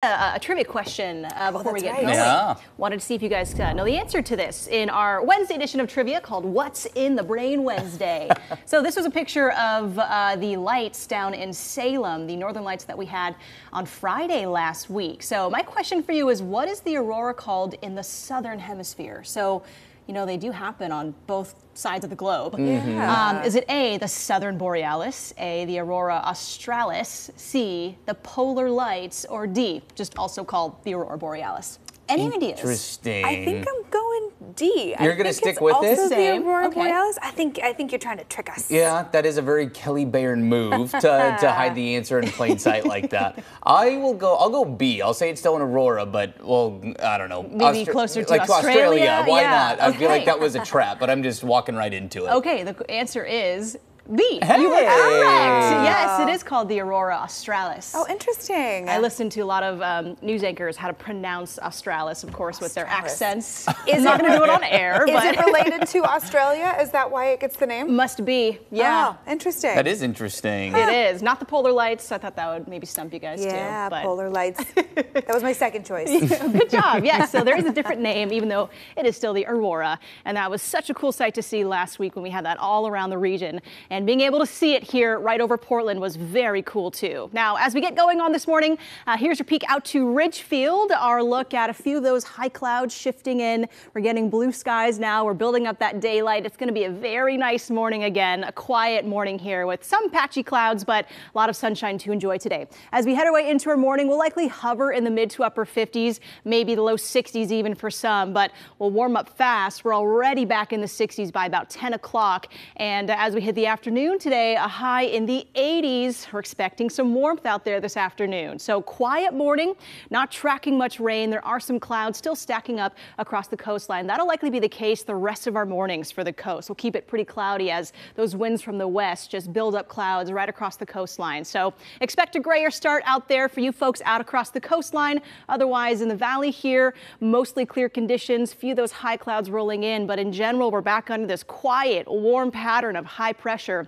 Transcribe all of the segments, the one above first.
A trivia question before we get going. Yeah. Wanted to see if you guys know the answer to this in our Wednesday edition of trivia called What's in the Brain Wednesday. So this was a picture of the lights down in Salem, the northern lights that we had on Friday last week. So my question for you is, what is the aurora called in the southern hemisphere? So, you know, they do happen on both sides of the globe. Yeah. Is it A, the southern borealis, A, the aurora australis, C, the polar lights, or D, just also called the aurora borealis? Any ideas? Interesting. I think I'm going D. You're gonna stick with it? Also the Same. aurora Okay. borealis. I think you're trying to trick us. Yeah, that is a very Kelly Bayern move to hide the answer in plain sight like that. I'll go B. I'll say it's still an aurora, but, well, I don't know. Maybe closer to like Australia? Why Yeah, not? I feel okay. like that was a trap, but I'm just walking right into it. Okay, the answer is B. Hey! You were correct. Yes, it is called the aurora australis. Oh, interesting. I listened to a lot of news anchors how to pronounce australis, of course, with their accents. I'm not going to do it on air, Is but it related to Australia? Is that why it gets the name? must be. Yeah, Oh, interesting. That is interesting. it is. Not the polar lights. I thought that would maybe stump you guys Yeah, too. But polar lights. That was my second choice. good job. Yes, so there is a different name, even though it is still the aurora. And that was such a cool sight to see last week when we had that all around the region. And being able to see it here right over Portland was very cool too. Now, as we get going on this morning, here's your peek out to Ridgefield. Our look at a few of those high clouds shifting in. We're getting blue skies now. We're building up that daylight. It's going to be a very nice morning again, a quiet morning here with some patchy clouds, but a lot of sunshine to enjoy today. As we head our way into our morning, we'll likely hover in the mid to upper 50s, maybe the low 60s even for some, but we'll warm up fast. We're already back in the 60s by about 10 o'clock. And as we hit the afternoon today, a high in the 80s. We're expecting some warmth out there this afternoon. So quiet morning, not tracking much rain. There are some clouds still stacking up across the coastline. That'll likely be the case the rest of our mornings for the coast. We'll keep it pretty cloudy as those winds from the west just build up clouds right across the coastline. So expect a grayer start out there for you folks out across the coastline. Otherwise, in the valley here, mostly clear conditions, few of those high clouds rolling in. But in general, we're back under this quiet, warm pattern of high pressure,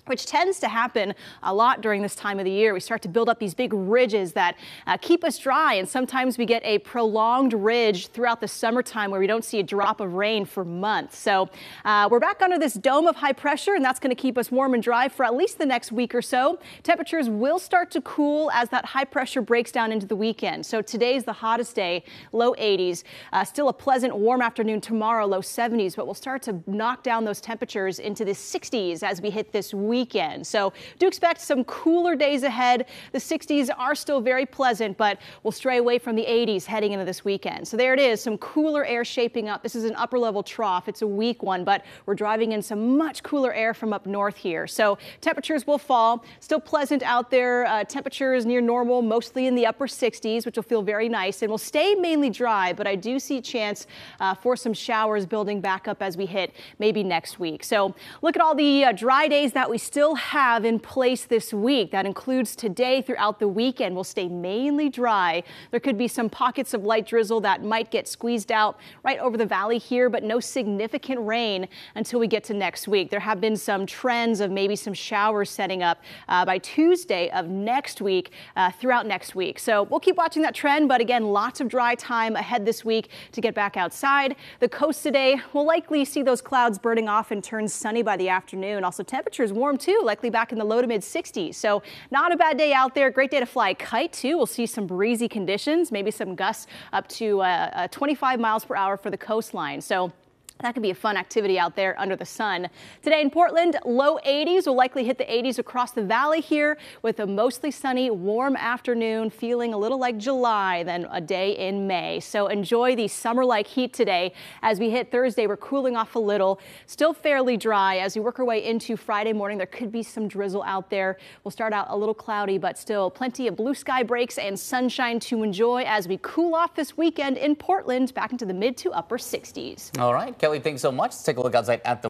which tends to happen a lot during this time of the year. We start to build up these big ridges that keep us dry, and sometimes we get a prolonged ridge throughout the summertime where we don't see a drop of rain for months. So we're back under this dome of high pressure, and that's going to keep us warm and dry for at least the next week or so. Temperatures will start to cool as that high pressure breaks down into the weekend. So today's the hottest day, low 80s. Still a pleasant warm afternoon tomorrow, low 70s, but we'll start to knock down those temperatures into the 60s as we hit this weekend. So do expect some cooler days ahead. The 60s are still very pleasant, but we'll stray away from the 80s heading into this weekend. So there it is, some cooler air shaping up. This is an upper level trough. It's a weak one, but we're driving in some much cooler air from up north here. So temperatures will fall. Still pleasant out there. Temperatures near normal, mostly in the upper 60s, which will feel very nice, and will stay mainly dry, but I do see a chance for some showers building back up as we hit maybe next week. So look at all the dry days that we still have in place this week. That includes today throughout the weekend. Will stay mainly dry. There could be some pockets of light drizzle that might get squeezed out right over the valley here, but no significant rain until we get to next week. There have been some trends of maybe some showers setting up by Tuesday of next week throughout next week. So we'll keep watching that trend, but again, lots of dry time ahead this week to get back outside. The coast today will likely see those clouds burning off and turn sunny by the afternoon. Also, temperatures warm too, likely back in the low to mid 60s. So not a bad day out there. Great day to fly a kite too. We'll see some breezy conditions, maybe some gusts up to 25 miles per hour for the coastline. So that could be a fun activity out there under the sun. Today in Portland, low 80s. Will likely hit the 80s across the valley here with a mostly sunny, warm afternoon, feeling a little like July than a day in May. So enjoy the summer-like heat today. As we hit Thursday, we're cooling off a little. Still fairly dry. As we work our way into Friday morning, there could be some drizzle out there. We'll start out a little cloudy, but still plenty of blue sky breaks and sunshine to enjoy as we cool off this weekend in Portland back into the mid to upper 60s. All right, Kelly, thanks so much. Let's take a look outside at the